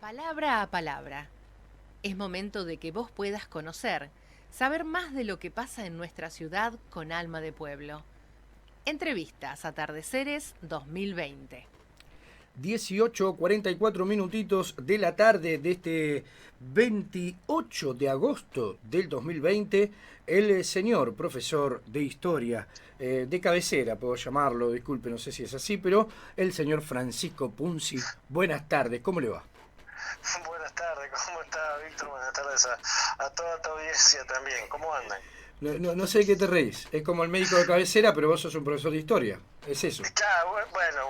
Palabra a palabra. Es momento de que vos puedas conocer, saber más de lo que pasa en nuestra ciudad con alma de pueblo. Entrevistas Atardeceres 2020. 18:44 minutitos de la tarde de este 28 de agosto del 2020, el señor profesor de historia, de cabecera, puedo llamarlo, disculpe, no sé si es así, pero el señor Francisco Punzi. Buenas tardes, ¿cómo le va? Buenas tardes, ¿cómo está Víctor? Buenas tardes a toda tu audiencia también, ¿cómo andan? No sé de qué te reís, es como el médico de cabecera, pero vos sos un profesor de historia, es eso. Claro, bueno,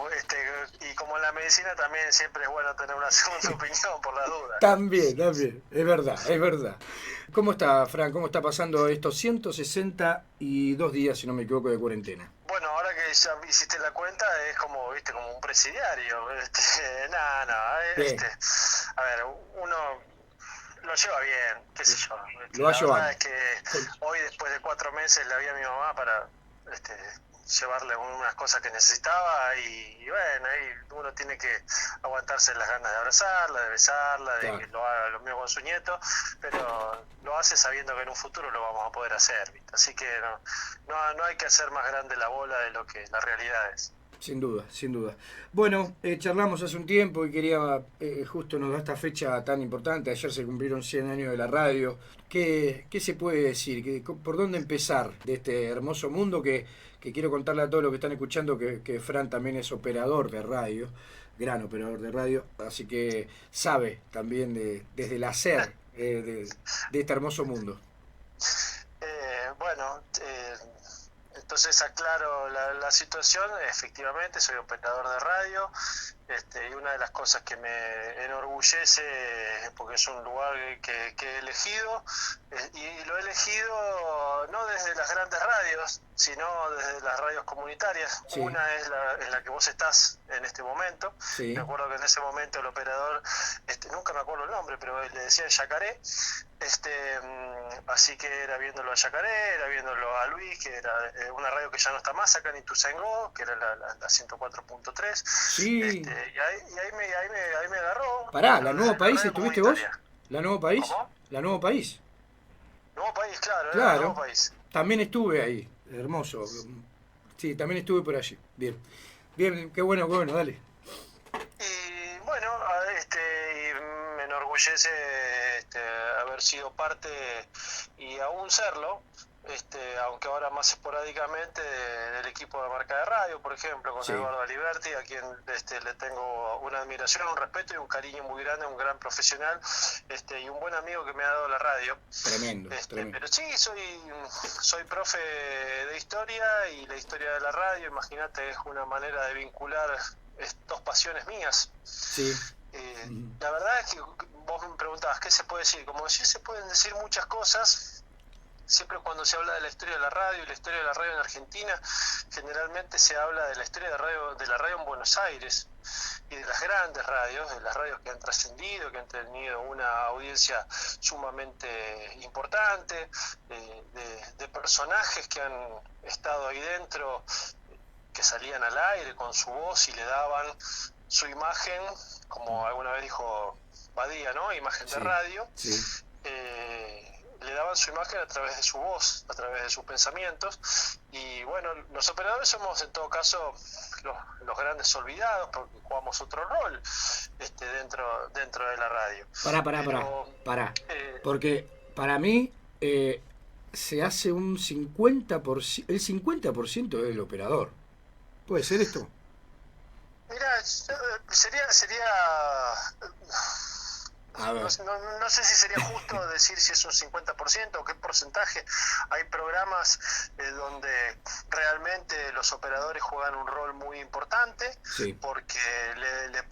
y como en la medicina también siempre es bueno tener una segunda opinión por la duda, ¿no? También, es verdad, es verdad. ¿Cómo está, Fran? ¿Cómo está pasando estos 162 días, si no me equivoco, de cuarentena? Bueno, ahora que ya hiciste la cuenta es como, viste, como un presidiario, nada, no, Bien, a ver, uno lo lleva bien, qué sé yo, lo va la verdad llevando. es que hoy después de 4 meses le vi a mi mamá para, este, llevarle unas cosas que necesitaba y bueno, ahí uno tiene que aguantarse las ganas de abrazarla, de besarla, de Claro. que lo haga lo mismo con su nieto, pero lo hace sabiendo que en un futuro lo vamos a poder hacer, ¿viste? Así que no hay que hacer más grande la bola de lo que la realidad es. Sin duda, sin duda. Bueno, charlamos hace un tiempo y quería, justo nos da esta fecha tan importante, ayer se cumplieron 100 años de la radio. ¿Qué se puede decir? ¿Por dónde empezar de este hermoso mundo que quiero contarle a todos los que están escuchando que Fran también es operador de radio, gran operador de radio, así que sabe también desde el hacer de este hermoso mundo? Bueno, entonces aclaro la situación, efectivamente soy operador de radio, y una de las cosas que me enorgullece, porque es un lugar que he elegido, y lo he elegido no desde las grandes radios, sino desde las radios comunitarias. Sí, Una es en la que vos estás en este momento. Me sí, acuerdo que en ese momento el operador, nunca me acuerdo el nombre, pero le decían Yacaré. Así que era viéndolo a Yacaré, era viéndolo a Luis, que era una radio que ya no está más acá en Ituzaingó, que era la 104.3. sí. Ahí me agarró Pará, ¿La Nuevo en la País radio estuviste vos? comunitaria. ¿La Nuevo País? ¿Cómo? ¿La Nuevo País? Nuevo País, claro, era Nuevo Claro, País. también estuve ahí, hermoso. Sí, también estuve por allí. Bien, bien, qué bueno, dale. Y bueno, y me enorgullece haber sido parte y aún serlo, aunque ahora más esporádicamente del equipo de Marca de Radio, por ejemplo, con Sí, Eduardo Aliberti, a quien le tengo una admiración, un respeto y un cariño muy grande, un gran profesional, y un buen amigo que me ha dado la radio. tremendo, tremendo. Pero sí, soy profe de historia y la historia de la radio, imagínate, es una manera de vincular dos pasiones mías. Sí, mm, La verdad es que vos me preguntabas qué se puede decir. Como sí se pueden decir muchas cosas, siempre cuando se habla de la historia de la radio y la historia de la radio en Argentina, generalmente se habla de la historia de la radio en Buenos Aires y de las grandes radios, de las radios que han trascendido, que han tenido una audiencia sumamente importante, de personajes que han estado ahí dentro, que salían al aire con su voz y le daban su imagen, como alguna vez dijo Badía, ¿no? Imagen de sí, radio. sí. Le daban su imagen a través de su voz, a través de sus pensamientos, y bueno, los operadores somos en todo caso los grandes olvidados porque jugamos otro rol dentro de la radio. Pero Pará. eh, Porque para mí se hace un 50%, el 50% del operador. ¿Puede ser esto? mira, sería A ver, no sé si sería justo decir si es un 50% o qué porcentaje. Hay programas donde realmente los operadores juegan un rol muy importante sí, porque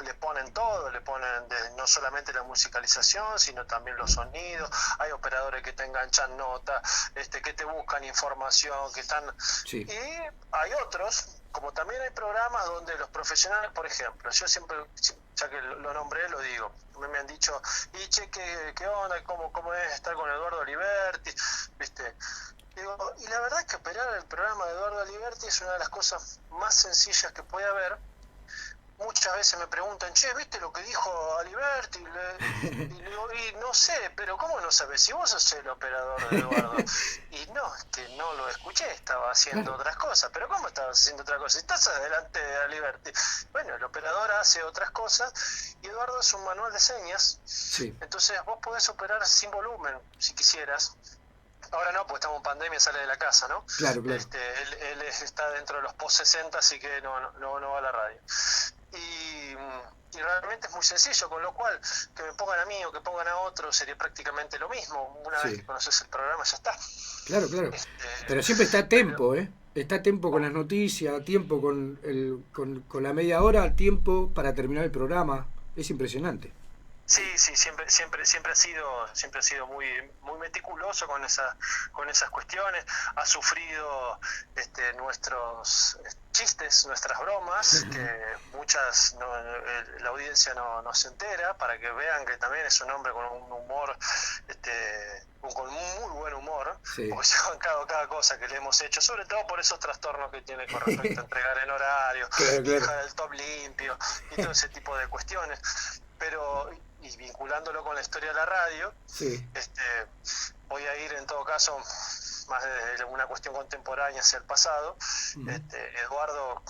le ponen todo, le ponen no solamente la musicalización, sino también los sonidos. Hay operadores que te enganchan nota, que te buscan información, que están... sí, Y hay otros, como también hay programas donde los profesionales, por ejemplo, yo siempre, ya que lo nombré, lo digo, me han dicho, y che, ¿qué onda? ¿Cómo es estar con Eduardo Aliberti? ¿Viste? Digo, y la verdad es que operar el programa de Eduardo Aliberti es una de las cosas más sencillas que puede haber, muchas veces me preguntan, che, ¿viste lo que dijo Aliberti? Y le digo, y no sé, pero ¿cómo no sabes? Si vos sos el operador de Eduardo. Y no, es que no lo escuché, estaba haciendo otras cosas. ¿Pero cómo estabas haciendo otras cosas? Estás adelante de Aliberti. Bueno, el operador hace otras cosas y Eduardo es un manual de señas. Sí. Entonces vos podés operar sin volumen, si quisieras. Ahora no, porque estamos en pandemia, sale de la casa, ¿no? Claro, claro. Él está dentro de los post-60, así que no va a la radio. Y realmente es muy sencillo, con lo cual que me pongan a mí o que pongan a otro sería prácticamente lo mismo. Una vez que conoces el programa ya está. Claro, claro. Pero siempre está a tiempo, ¿eh? Está a tiempo con las noticias, a tiempo con la media hora, a tiempo para terminar el programa. Es impresionante. Sí, siempre ha sido muy meticuloso con esas cuestiones. Ha sufrido nuestros chistes, nuestras bromas, que muchas la audiencia no se entera, para que vean que también es un hombre con un humor, con muy buen humor, porque se ha bancado cada cosa que le hemos hecho, sobre todo por esos trastornos que tiene con respecto a entregar en horario, dejar el top limpio y todo ese tipo de cuestiones. Pero, y vinculándolo con la historia de la radio, voy a ir en todo caso más desde una cuestión contemporánea hacia el pasado. Eduardo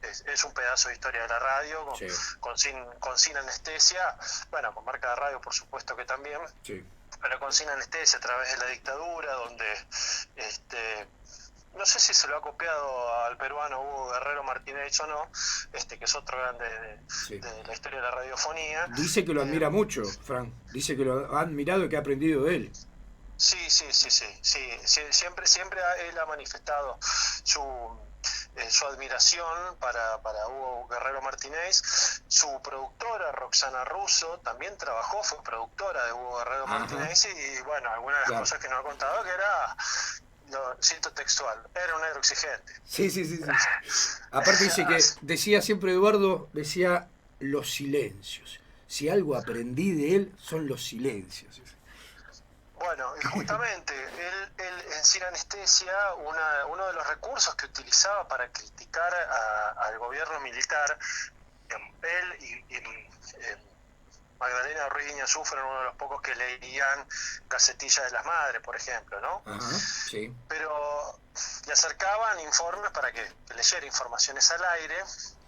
es un pedazo de historia de la radio, con sin anestesia, bueno, con marca de radio por supuesto que también, pero con sin anestesia a través de la dictadura, donde no sé si se lo ha copiado al peruano Hugo Guerrero Martínez o no, que es otro grande de la historia de la radiofonía. Dice que lo admira mucho, Fran. Dice que lo ha admirado y que ha aprendido de él. Sí. Siempre él ha manifestado su admiración para Hugo Guerrero Martínez. Su productora, Roxana Russo, también fue productora de Hugo Guerrero Martínez, y bueno, algunas de las cosas que nos ha contado que era... Lo cito textual, era un negro exigente. Sí. Aparte dice que decía siempre Eduardo, decía los silencios. Si algo aprendí de él, son los silencios. Bueno, y justamente, él en Sin Anestesia, uno de los recursos que utilizaba para criticar al gobierno militar, él y Magdalena Ruiz Guiñazú fueron uno de los pocos que leían Gacetillas de las Madres, por ejemplo, ¿no? Sí. Pero le acercaban informes para que leyera informaciones al aire,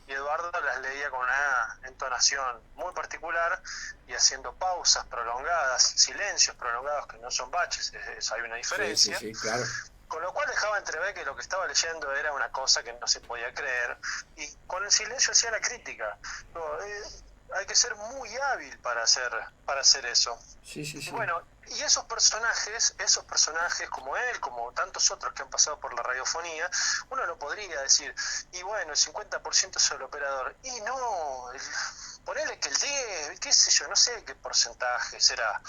y Eduardo las leía con una entonación muy particular y haciendo pausas prolongadas, silencios prolongados que no son baches, hay una diferencia. Sí, claro. Con lo cual dejaba entrever que lo que estaba leyendo era una cosa que no se podía creer, y con el silencio hacía la crítica. Hay que ser muy hábil para hacer eso. Sí. Y bueno, y esos personajes como él, como tantos otros que han pasado por la radiofonía, uno no podría decir, y bueno, el 50% es el operador. Y no, ponele que el 10, qué sé yo, no sé qué porcentaje será.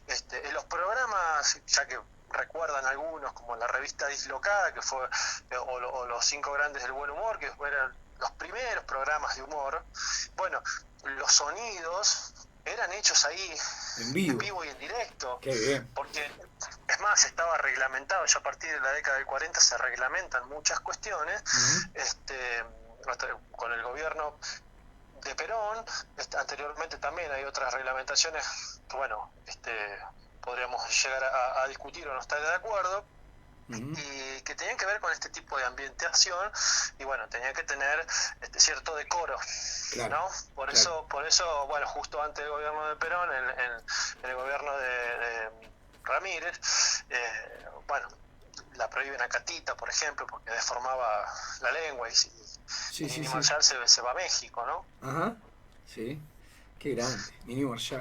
En los programas, ya que recuerdan algunos, como la revista Dislocada, que fue, o los 5 grandes del buen humor, que eran los primeros programas de humor, bueno, los sonidos eran hechos ahí en vivo y en directo. Qué bien. Porque, es más, estaba reglamentado, ya a partir de la década del 40 se reglamentan muchas cuestiones, con el gobierno de Perón. Anteriormente también hay otras reglamentaciones que, bueno, podríamos llegar a discutir o no estar de acuerdo, y que tenían que ver con este tipo de ambientación, y bueno, tenían que tener cierto decoro, ¿no? Por eso, bueno, justo antes del gobierno de Perón, en el gobierno de Ramírez, bueno, la prohíben a Catita, por ejemplo, porque deformaba la lengua, y Nini Marshall se va a México, ¿no? Sí, qué grande, Nini Marshall,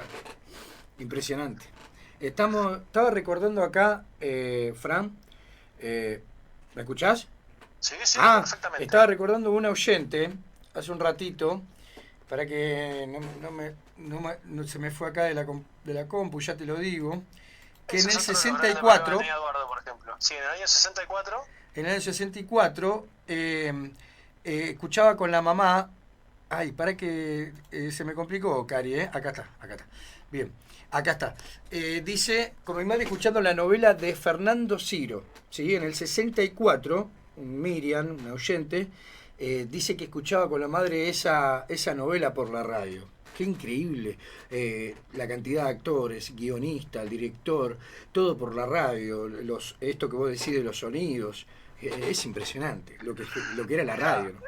impresionante. Estaba recordando acá, Fran, ¿me escuchás? Sí, perfectamente. Estaba recordando un oyente hace un ratito, para que no se me fue acá de la compu, ya te lo digo, que en el 64... Eduardo, por ejemplo. Sí, en el año 64... En el año 64 escuchaba con la mamá... Ay, para que se me complicó, Cari, Acá está. Bien. Acá está. Dice, con mi madre escuchando la novela de Fernando Ciro, ¿sí? En el 64, Miriam, una oyente, dice que escuchaba con la madre esa novela por la radio. Qué increíble, la cantidad de actores, guionistas, el director, todo por la radio, esto que vos decís de los sonidos, es impresionante lo que era la radio, ¿no?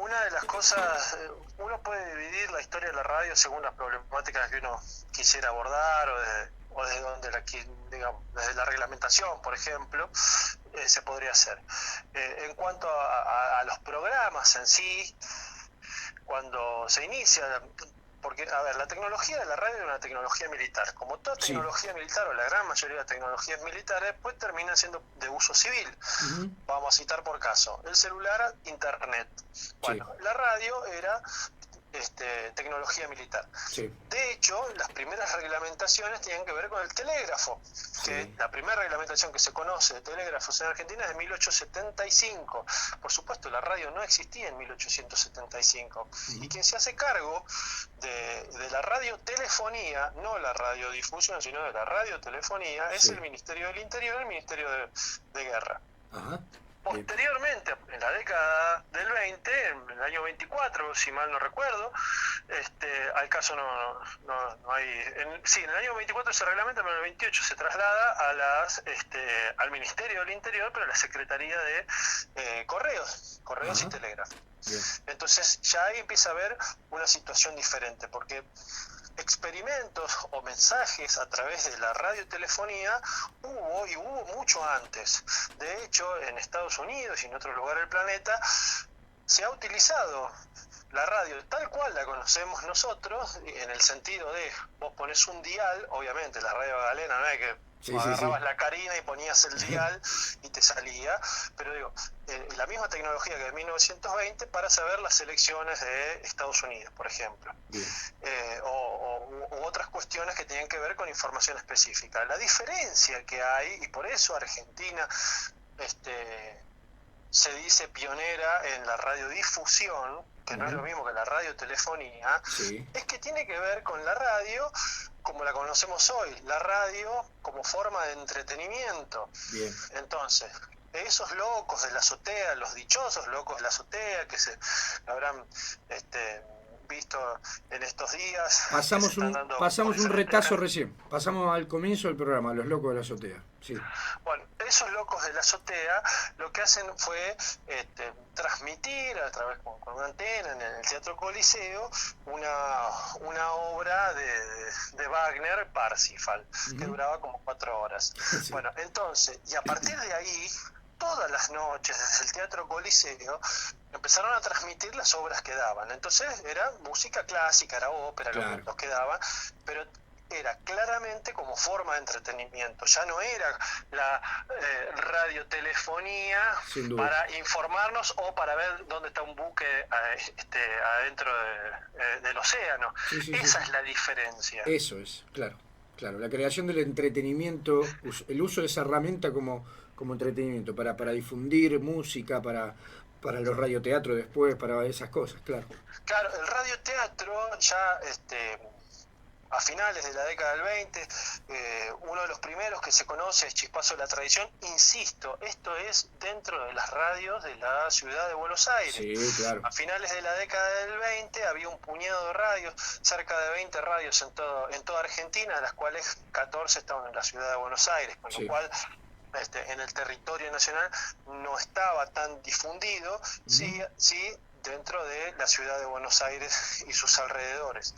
Una de las cosas, uno puede dividir la historia de la radio según las problemáticas que uno quisiera abordar o desde donde digamos, desde la reglamentación, por ejemplo, se podría hacer. En cuanto a los programas en sí, cuando se inicia, porque, a ver, la tecnología de la radio es una tecnología militar. Como toda tecnología militar, o la gran mayoría de tecnologías militares, pues terminan siendo de uso civil. Uh-huh. Vamos a citar por caso, el celular, internet. Bueno, la radio era tecnología militar. Sí. De hecho, las primeras reglamentaciones tenían que ver con el telégrafo, que la primera reglamentación que se conoce de telégrafos en Argentina es de 1875. Por supuesto, la radio no existía en 1875. Y quien se hace cargo de la radiotelefonía, no la radiodifusión, sino de la radiotelefonía, es el Ministerio del Interior y el Ministerio de Guerra. Ajá. Posteriormente, en la década del 20, en el año 24, si mal no recuerdo, al caso no hay... en el año 24 se reglamenta, pero en el 28 se traslada al Ministerio del Interior, pero a la Secretaría de Correos y Telégrafo. Bien. Entonces ya ahí empieza a haber una situación diferente, porque experimentos o mensajes a través de la radiotelefonía hubo mucho antes. De hecho, en Estados Unidos y en otros lugares del planeta se ha utilizado la radio tal cual la conocemos nosotros, en el sentido de vos pones un dial, obviamente la radio galena no es que agarrabas la carina y ponías el dial y te salía, pero digo, la misma tecnología que de 1920 para saber las elecciones de Estados Unidos, por ejemplo, u otras cuestiones que tenían que ver con información específica. La diferencia que hay, y por eso Argentina se dice pionera en la radiodifusión, que no es lo mismo que la radiotelefonía, es que tiene que ver con la radio como la conocemos hoy, la radio como forma de entretenimiento. Bien. Entonces, esos locos de la azotea, los dichosos locos de la azotea que se habrán visto en estos días. Pasamos un retazo recién, pasamos al comienzo del programa, los locos de la azotea. Sí. Bueno, esos locos de la azotea lo que hacen fue transmitir a través con una antena en el Teatro Coliseo una obra de Wagner, Parsifal, que duraba como 4 horas. Sí. Bueno, entonces, y a partir de ahí, todas las noches desde el Teatro Coliseo empezaron a transmitir las obras que daban. Entonces era música clásica, era ópera, los que daban, pero era claramente como forma de entretenimiento. Ya no era la radiotelefonía para informarnos o para ver dónde está un buque adentro del océano. Esa es la diferencia. Eso es, claro. La creación del entretenimiento, el uso de esa herramienta como entretenimiento, para difundir música, para los radioteatros después, para esas cosas, claro. Claro, el radioteatro ya a finales de la década del 20, uno de los primeros que se conoce es Chispazo de la Tradición. Insisto, esto es dentro de las radios de la ciudad de Buenos Aires. Sí, claro. A finales de la década del 20 había un puñado de radios, cerca de 20 radios en toda Argentina, de las cuales 14 estaban en la ciudad de Buenos Aires, con lo cual en el territorio nacional no estaba tan difundido, sí dentro de la ciudad de Buenos Aires y sus alrededores.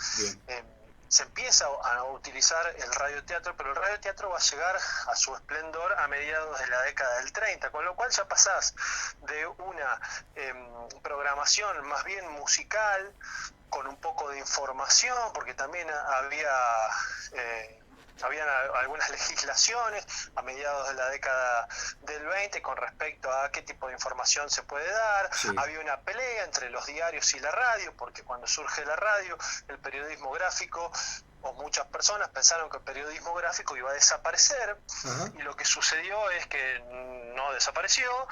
Se empieza a utilizar el radioteatro, pero el radioteatro va a llegar a su esplendor a mediados de la década del 30, con lo cual ya pasás de una programación más bien musical, con un poco de información, porque también habían algunas legislaciones a mediados de la década del 20 con respecto a qué tipo de información se puede dar. Había una pelea entre los diarios y la radio, porque cuando surge la radio, el periodismo gráfico, o muchas personas pensaron que el periodismo gráfico iba a desaparecer, y lo que sucedió es que no desapareció,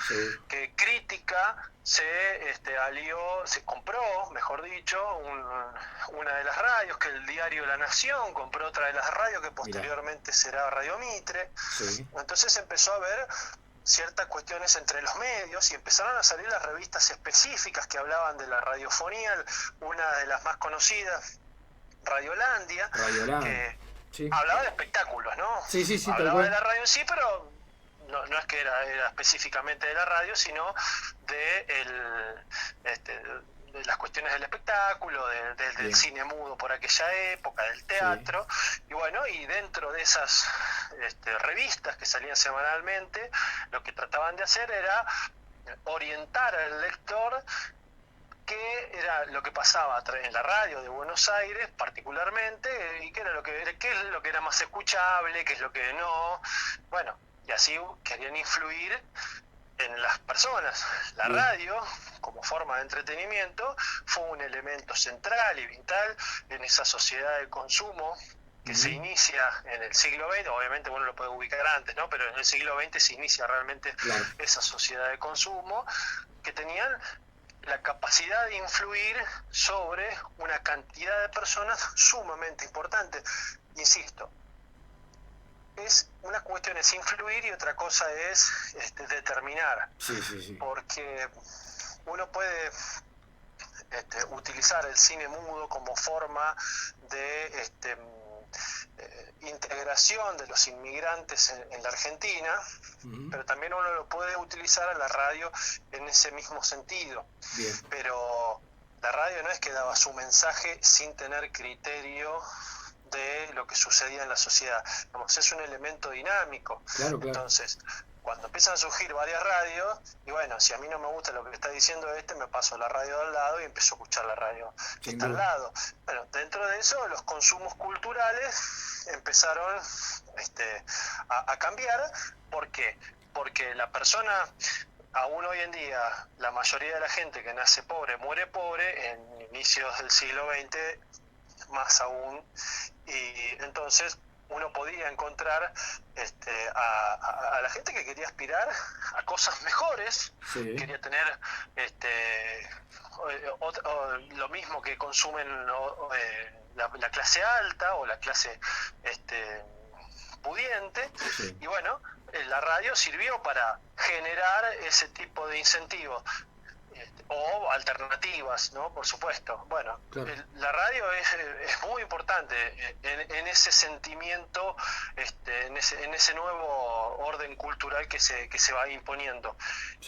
que Crítica se compró, mejor dicho, una de las radios, que el diario La Nación compró otra de las radios, que posteriormente será Radio Mitre. Entonces empezó a haber ciertas cuestiones entre los medios y empezaron a salir las revistas específicas que hablaban de la radiofonía. Una de las más conocidas, Radiolandia, que sí, hablaba de espectáculos, ¿no? Sí, Hablaba de la radio en sí, pero no es que era específicamente de la radio, sino de de las cuestiones del espectáculo, del cine mudo por aquella época, del teatro, y bueno, y dentro de esas revistas que salían semanalmente, lo que trataban de hacer era orientar al lector qué era lo que pasaba en la radio de Buenos Aires particularmente, y qué es lo que era más escuchable, qué es lo que no, bueno, y así querían influir en las personas. La radio, como forma de entretenimiento, fue un elemento central y vital en esa sociedad de consumo que se inicia en el siglo XX, obviamente uno lo puede ubicar antes, ¿no? Pero en el siglo XX se inicia realmente esa sociedad de consumo, que tenían la capacidad de influir sobre una cantidad de personas sumamente importante. Insisto, una cuestión es influir y otra cosa es determinar. Porque uno puede utilizar el cine mudo como forma de integración de los inmigrantes en la Argentina, pero también uno lo puede utilizar a la radio en ese mismo sentido. Pero la radio no es que daba su mensaje sin tener criterio de lo que sucedía en la sociedad. Vamos, es un elemento dinámico. Entonces, cuando empiezan a surgir varias radios, y bueno, si a mí no me gusta lo que está diciendo me paso a la radio de al lado y empiezo a escuchar la radio que está al lado. Bueno, dentro de eso, los consumos culturales empezaron a cambiar. ¿Por qué? Porque la persona, aún hoy en día, la mayoría de la gente que nace pobre, muere pobre, en inicios del siglo XX, más aún, y entonces uno podía encontrar a la gente que quería aspirar a cosas mejores, quería tener lo mismo que consumen la clase alta o la clase pudiente, y bueno, la radio sirvió para generar ese tipo de incentivos o alternativas, ¿no? Por supuesto. Bueno, la radio es muy importante en ese sentimiento, en ese nuevo orden cultural que se va imponiendo.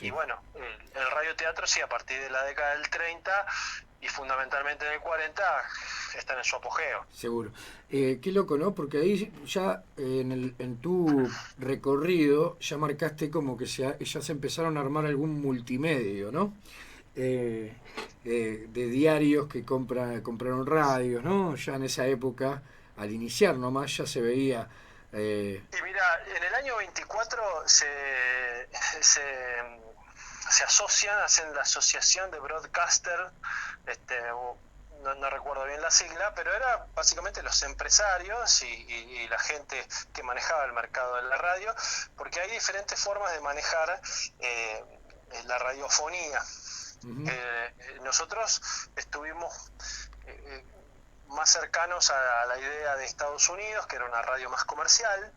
Y bueno, el radioteatro sí, a partir de la década del 30 y fundamentalmente del 40 están en su apogeo. Seguro. Qué loco, ¿no? Porque ahí ya en tu recorrido ya marcaste como que ya se empezaron a armar algún multimedio, ¿no? De diarios que compraron radios, ¿no? Ya en esa época, al iniciar nomás, ya se veía... Y mira, en el año 24 se asocian, hacen la asociación de broadcaster, no recuerdo bien la sigla, pero era básicamente los empresarios y la gente que manejaba el mercado de la radio, porque hay diferentes formas de manejar la radiofonía. Nosotros estuvimos más cercanos a la idea de Estados Unidos, que era una radio más comercial.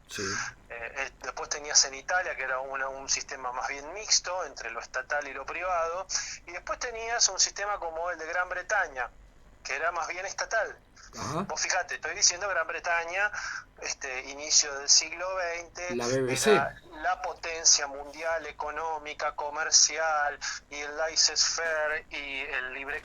Después tenías en Italia, que era un sistema más bien mixto entre lo estatal y lo privado, y después tenías un sistema como el de Gran Bretaña, que era más bien estatal. Vos fíjate, estoy diciendo Gran Bretaña, inicio del siglo XX, la BBC, era la potencia mundial económica, comercial, y el laissez-faire y el libre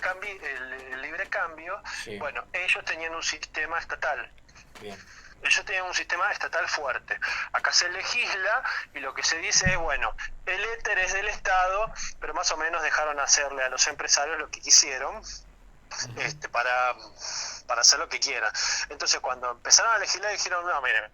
cambio. Bueno, ellos tenían un sistema estatal. Ellos tenían un sistema estatal fuerte. Acá se legisla y lo que se dice es, bueno, el éter es del Estado, pero más o menos dejaron hacerle a los empresarios lo que quisieron, para hacer lo que quieran. Entonces, cuando empezaron a legislar, dijeron, no, miren,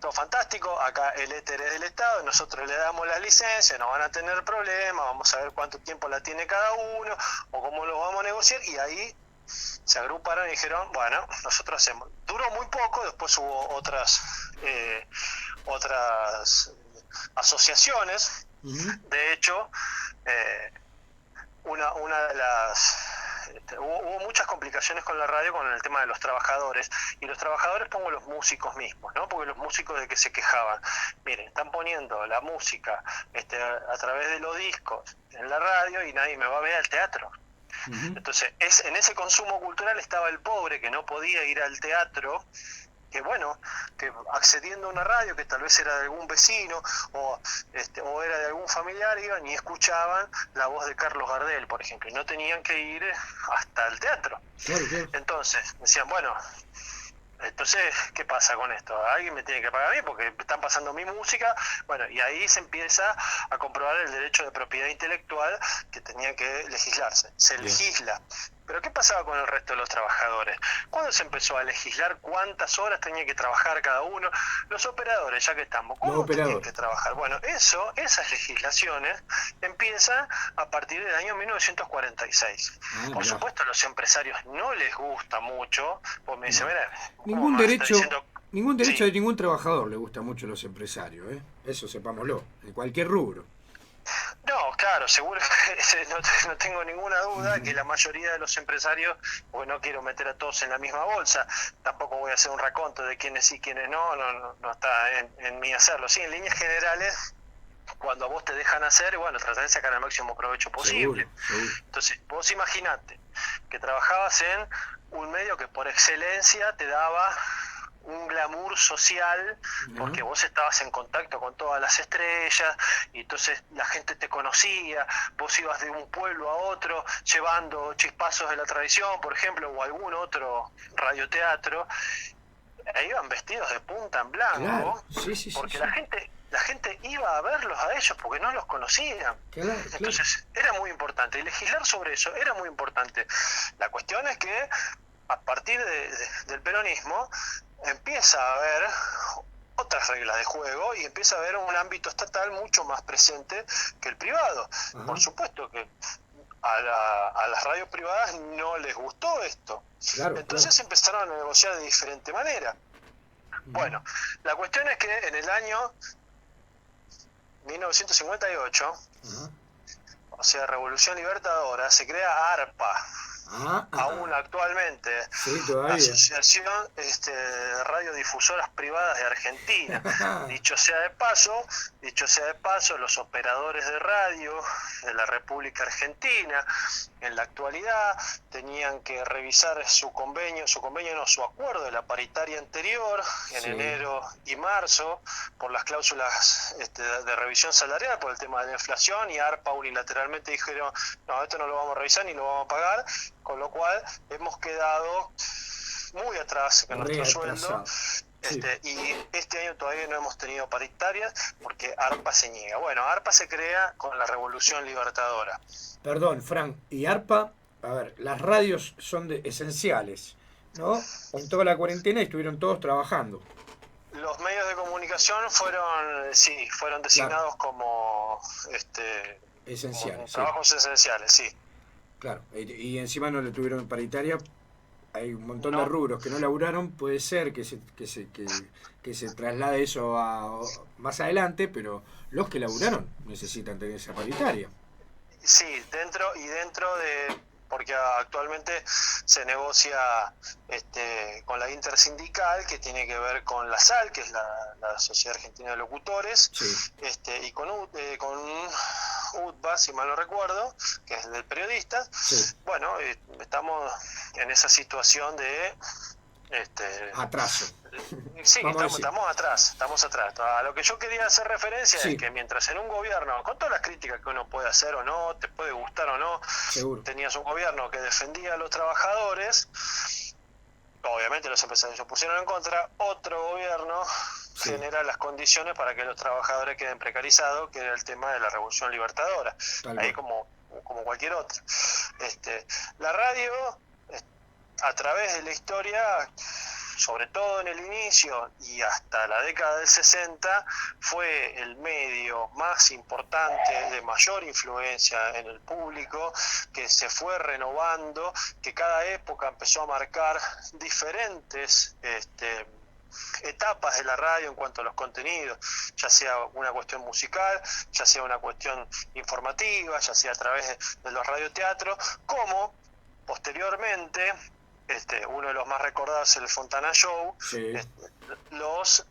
todo fantástico, acá el éter es del Estado, nosotros le damos la licencia, no van a tener problemas, vamos a ver cuánto tiempo la tiene cada uno, o cómo lo vamos a negociar, y ahí se agruparon y dijeron, bueno, nosotros hacemos. Duró muy poco, después hubo otras asociaciones. De hecho, una de las hubo muchas complicaciones con la radio con el tema de los trabajadores, y los trabajadores pongo los músicos mismos, ¿no? Porque los músicos de que se quejaban, miren, están poniendo la música a través de los discos en la radio y nadie me va a ver al teatro. Entonces, en ese consumo cultural estaba el pobre que no podía ir al teatro, que bueno, que accediendo a una radio que tal vez era de algún vecino o era de algún familiar, iban y escuchaban la voz de Carlos Gardel, por ejemplo, y no tenían que ir hasta el teatro. Claro, claro. Entonces, decían, bueno, entonces, ¿qué pasa con esto? Alguien me tiene que pagar a mí porque están pasando mi música. Bueno, y ahí se empieza a comprobar el derecho de propiedad intelectual que tenía que legislarse. Se legisla. Pero ¿qué pasaba con el resto de los trabajadores? ¿Cuándo se empezó a legislar cuántas horas tenía que trabajar cada uno? Los operadores, ya que estamos, ¿cómo tenían que trabajar? Bueno, esas legislaciones empiezan a partir del año 1946. Por supuesto, a los empresarios no les gusta mucho, pues me dicen, mira, ningún derecho Sí. de ningún trabajador le gusta mucho a los empresarios, ¿eh? Eso sepámoslo, en cualquier rubro. No, claro, seguro, no tengo ninguna duda que la mayoría de los empresarios, porque no quiero meter a todos en la misma bolsa, tampoco voy a hacer un raconto de quiénes sí, quiénes no está en mí hacerlo. Sí, en líneas generales, cuando a vos te dejan hacer, bueno, tratás de sacar el máximo provecho posible. Seguro. Entonces, vos imaginate que trabajabas en un medio que por excelencia te daba un glamour social, porque vos estabas en contacto con todas las estrellas y entonces la gente te conocía, vos ibas de un pueblo a otro llevando chispazos de la tradición, por ejemplo, o algún otro radioteatro, e iban vestidos de punta en blanco, claro. Sí, porque la gente iba a verlos a ellos porque no los conocían. Entonces era muy importante, y legislar sobre eso era muy importante. La cuestión es que a partir del peronismo empieza a haber otras reglas de juego y empieza a haber un ámbito estatal mucho más presente que el privado. Por supuesto que a las radios privadas no les gustó esto. Entonces empezaron a negociar de diferente manera. Bueno, la cuestión es que en el año 1958, o sea, Revolución Libertadora, se crea ARPA. Aún actualmente, Asociación de Radiodifusoras Privadas de Argentina. Dicho sea de paso, los operadores de radio de la República Argentina en la actualidad tenían que revisar su acuerdo de la paritaria anterior en enero y marzo por las cláusulas de revisión salarial por el tema de la inflación, y ARPA unilateralmente dijeron, no, esto no lo vamos a revisar ni lo vamos a pagar, con lo cual hemos quedado muy atrás en nuestro sueldo. Y este año todavía no hemos tenido paritarias porque ARPA se niega. Bueno, ARPA se crea con la Revolución Libertadora. Perdón, Frank, y ARPA, a ver, las radios son esenciales, ¿no? En toda la cuarentena estuvieron todos trabajando. Los medios de comunicación fueron designados como esenciales. Trabajos esenciales, sí. Claro, y encima no le tuvieron paritaria. Hay un montón de rubros que no laburaron. Puede ser que se traslade eso más adelante, pero los que laburaron necesitan tener esa paritaria. Sí, dentro de, porque actualmente se negocia con la intersindical, que tiene que ver con la SAL, que es la Sociedad Argentina de Locutores, y con UTBA, si mal no recuerdo, que es del periodista. Bueno, estamos en esa situación de atraso. Sí, estamos atrás. A lo que yo quería hacer referencia es que mientras en un gobierno, con todas las críticas que uno puede hacer o no, te puede gustar o no, tenías un gobierno que defendía a los trabajadores, obviamente los empresarios se pusieron en contra, otro gobierno genera las condiciones para que los trabajadores queden precarizados, que era el tema de la Revolución Libertadora. Ahí como cualquier otra. La radio, a través de la historia, sobre todo en el inicio y hasta la década del 60, fue el medio más importante, de mayor influencia en el público, que se fue renovando, que cada época empezó a marcar diferentes etapas de la radio en cuanto a los contenidos, ya sea una cuestión musical, ya sea una cuestión informativa, ya sea a través de los radioteatros, como posteriormente, uno de los más recordados, el Fontana Show, Sí. Los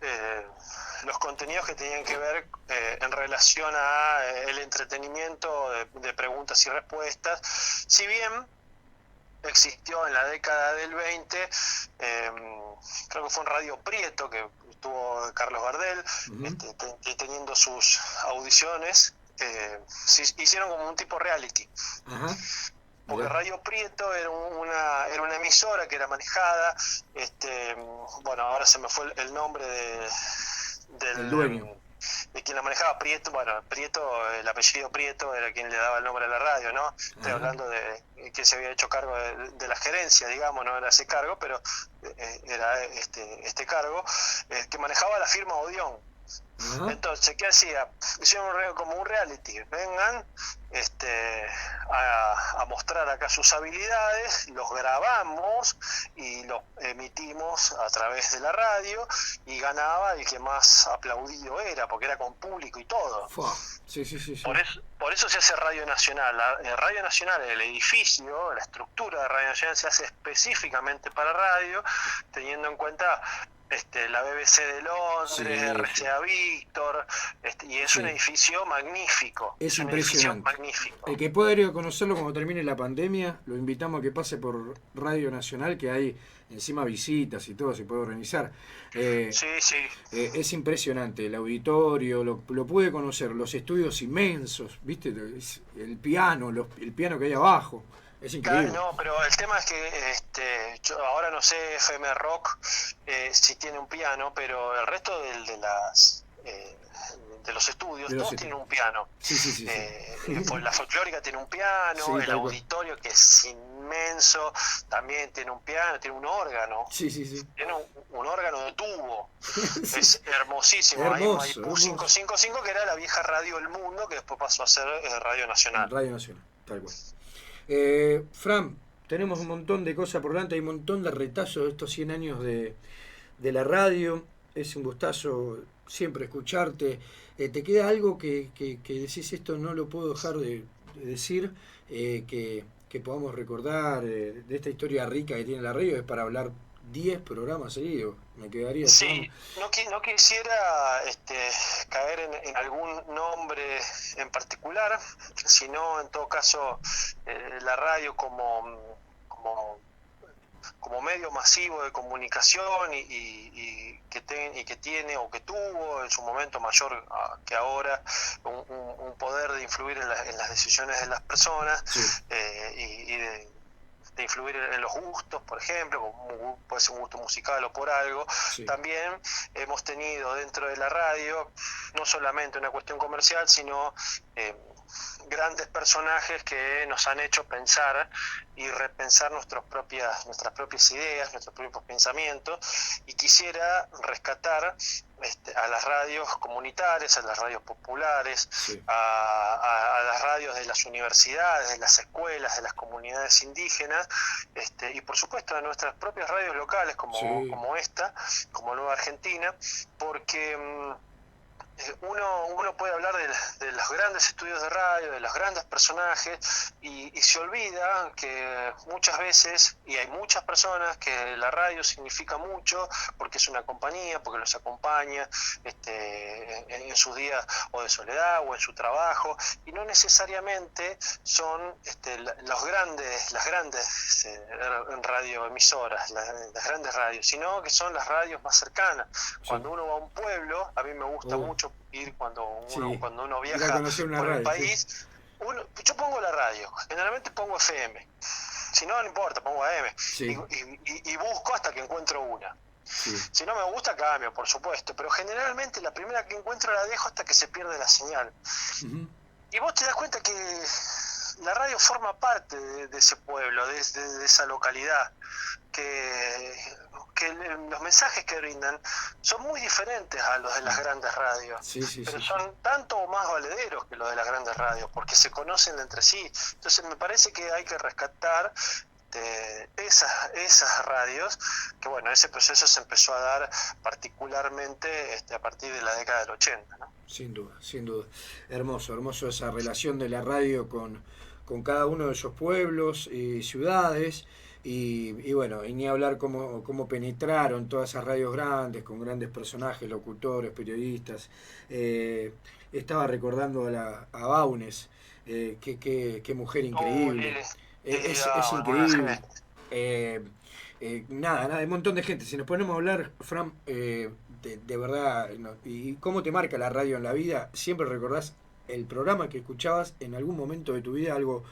contenidos que tenían que ver en relación a el entretenimiento de preguntas y respuestas. Si bien existió en la década del 20, creo que fue en Radio Prieto, que estuvo Carlos Gardel, teniendo sus audiciones, hicieron como un tipo reality. Ajá. Porque Mirá. Radio Prieto era una emisora que era manejada, bueno, ahora se me fue el nombre del El dueño. De quien la manejaba. Prieto, bueno, Prieto, el apellido Prieto era quien le daba el nombre a la radio, ¿no? Estoy hablando de que se había hecho cargo de la gerencia, digamos, no era ese cargo, pero era este cargo, que manejaba la firma Odeón. Ajá. Entonces, ¿qué hacía? Hicieron como un reality. Vengan a mostrar acá sus habilidades, los grabamos y los emitimos a través de la radio, y ganaba el que más aplaudido era, porque era con público y todo. Fua. Sí. Por eso se hace Radio Nacional. Radio Nacional, el edificio, la estructura de Radio Nacional se hace específicamente para radio, teniendo en cuenta la BBC de Londres, Sí, RCA Víctor, y es un edificio magnífico. Es un edificio impresionante. magnífico. El que pueda ir a conocerlo cuando termine la pandemia, lo invitamos a que pase por Radio Nacional, que hay encima visitas y todo, se puede organizar. Sí. Es impresionante, el auditorio, lo pude conocer, los estudios inmensos, ¿viste? El piano, el piano que hay abajo, es increíble. No, pero el tema es que yo ahora no sé FM Rock si tiene un piano, pero el resto de los estudios, todos tienen un piano. Sí. La folclórica tiene un piano, Sí, el auditorio, que es inmenso, también tiene un piano, tiene un órgano. Sí. Tiene un órgano de tubo. Es hermosísimo. Hermoso, Hay Maipú hermoso. 555, que era la vieja Radio El Mundo, que después pasó a ser Radio Nacional. Radio Nacional, tal cual. Fran, tenemos un montón de cosas por delante, hay un montón de retazos de estos 100 años de la radio. Es un gustazo siempre escucharte. ¿Te queda algo que decís, esto no lo puedo dejar de decir, que podamos recordar de esta historia rica que tiene la radio? Es para hablar 10 programas seguidos. Me quedaría. Sí, no quisiera caer en algún nombre en particular, sino en todo caso la radio como medio masivo de comunicación y que tiene o que tuvo en su momento mayor que ahora un poder de influir en las decisiones de las personas. Sí. Y de influir en los gustos, por ejemplo, como puede ser un gusto musical o por algo. Sí. También hemos tenido dentro de la radio no solamente una cuestión comercial, sino grandes personajes que nos han hecho pensar y repensar nuestras propias ideas, nuestros propios pensamientos, y quisiera rescatar a las radios comunitarias, a las radios populares, Sí. a las radios de las universidades, de las escuelas, de las comunidades indígenas, y por supuesto a nuestras propias radios locales como esta, como Nueva Argentina, porque uno puede hablar de los grandes estudios de radio, de los grandes personajes, y se olvida que muchas veces, y hay muchas personas, que la radio significa mucho porque es una compañía, porque los acompaña en sus días o de soledad o en su trabajo, y no necesariamente son las grandes radioemisoras, las grandes radios, sino que son las radios más cercanas. Sí. Cuando uno va a un pueblo, a mí me gusta mucho ir cuando uno Ir a viaja conocer una por el radio, país. sí. Yo pongo la radio, generalmente pongo FM, si no importa, pongo AM, Sí. y busco hasta que encuentro una. Sí. Si no me gusta, cambio, por supuesto, pero generalmente la primera que encuentro la dejo hasta que se pierde la señal. Uh-huh. Y vos te das cuenta que la radio forma parte de ese pueblo, de esa localidad, que los mensajes que brindan son muy diferentes a los de las grandes radios, pero son tanto o más valederos que los de las grandes radios, porque se conocen entre sí. Entonces me parece que hay que rescatar esas radios, que bueno, ese proceso se empezó a dar particularmente a partir de la década del 80, ¿no? Sin duda, sin duda. Hermoso esa relación de la radio con con cada uno de esos pueblos y ciudades. Y bueno, y ni hablar cómo penetraron todas esas radios grandes, con grandes personajes, locutores, periodistas. Estaba recordando a Baunes, qué mujer increíble. Es increíble. Nada, un montón de gente. Si nos ponemos a hablar, Fran, de verdad, no, y cómo te marca la radio en la vida, siempre recordás el programa que escuchabas en algún momento de tu vida, algo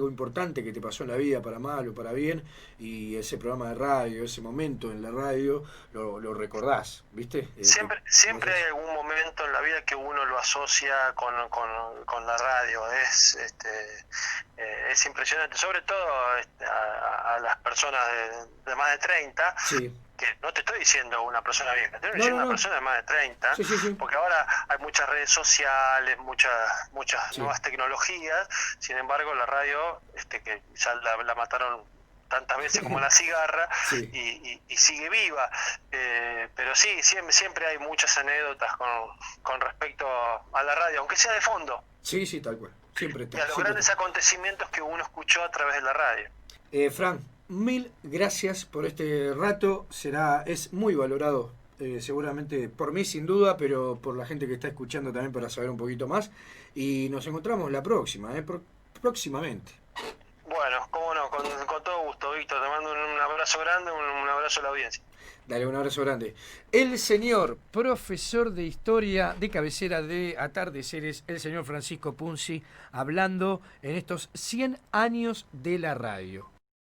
importante que te pasó en la vida, para mal o para bien, y ese programa de radio, ese momento en la radio, lo recordás, ¿viste? Siempre hay algún momento en la vida que uno lo asocia con la radio. Es impresionante, sobre todo a las personas de más de 30. Sí. Que no te estoy diciendo una persona vieja, te estoy diciendo una persona de más de 30, sí. porque ahora hay muchas redes sociales, muchas Sí. nuevas tecnologías. Sin embargo, la radio, que ya la mataron tantas veces como la cigarra, sí. y sigue viva, pero sí, siempre hay muchas anécdotas con respecto a la radio, aunque sea de fondo. Sí, tal cual. Siempre está. Y a los grandes acontecimientos que uno escuchó a través de la radio. Fran, mil gracias por este rato. Es muy valorado, seguramente por mí sin duda, pero por la gente que está escuchando también, para saber un poquito más. Y nos encontramos la próxima, próximamente. Bueno, cómo no, con todo gusto, Víctor. Te mando un abrazo grande, un abrazo a la audiencia. Dale, un abrazo grande. El señor profesor de historia de cabecera de Atardeceres, el señor Francisco Punzi, hablando en estos 100 años de la radio.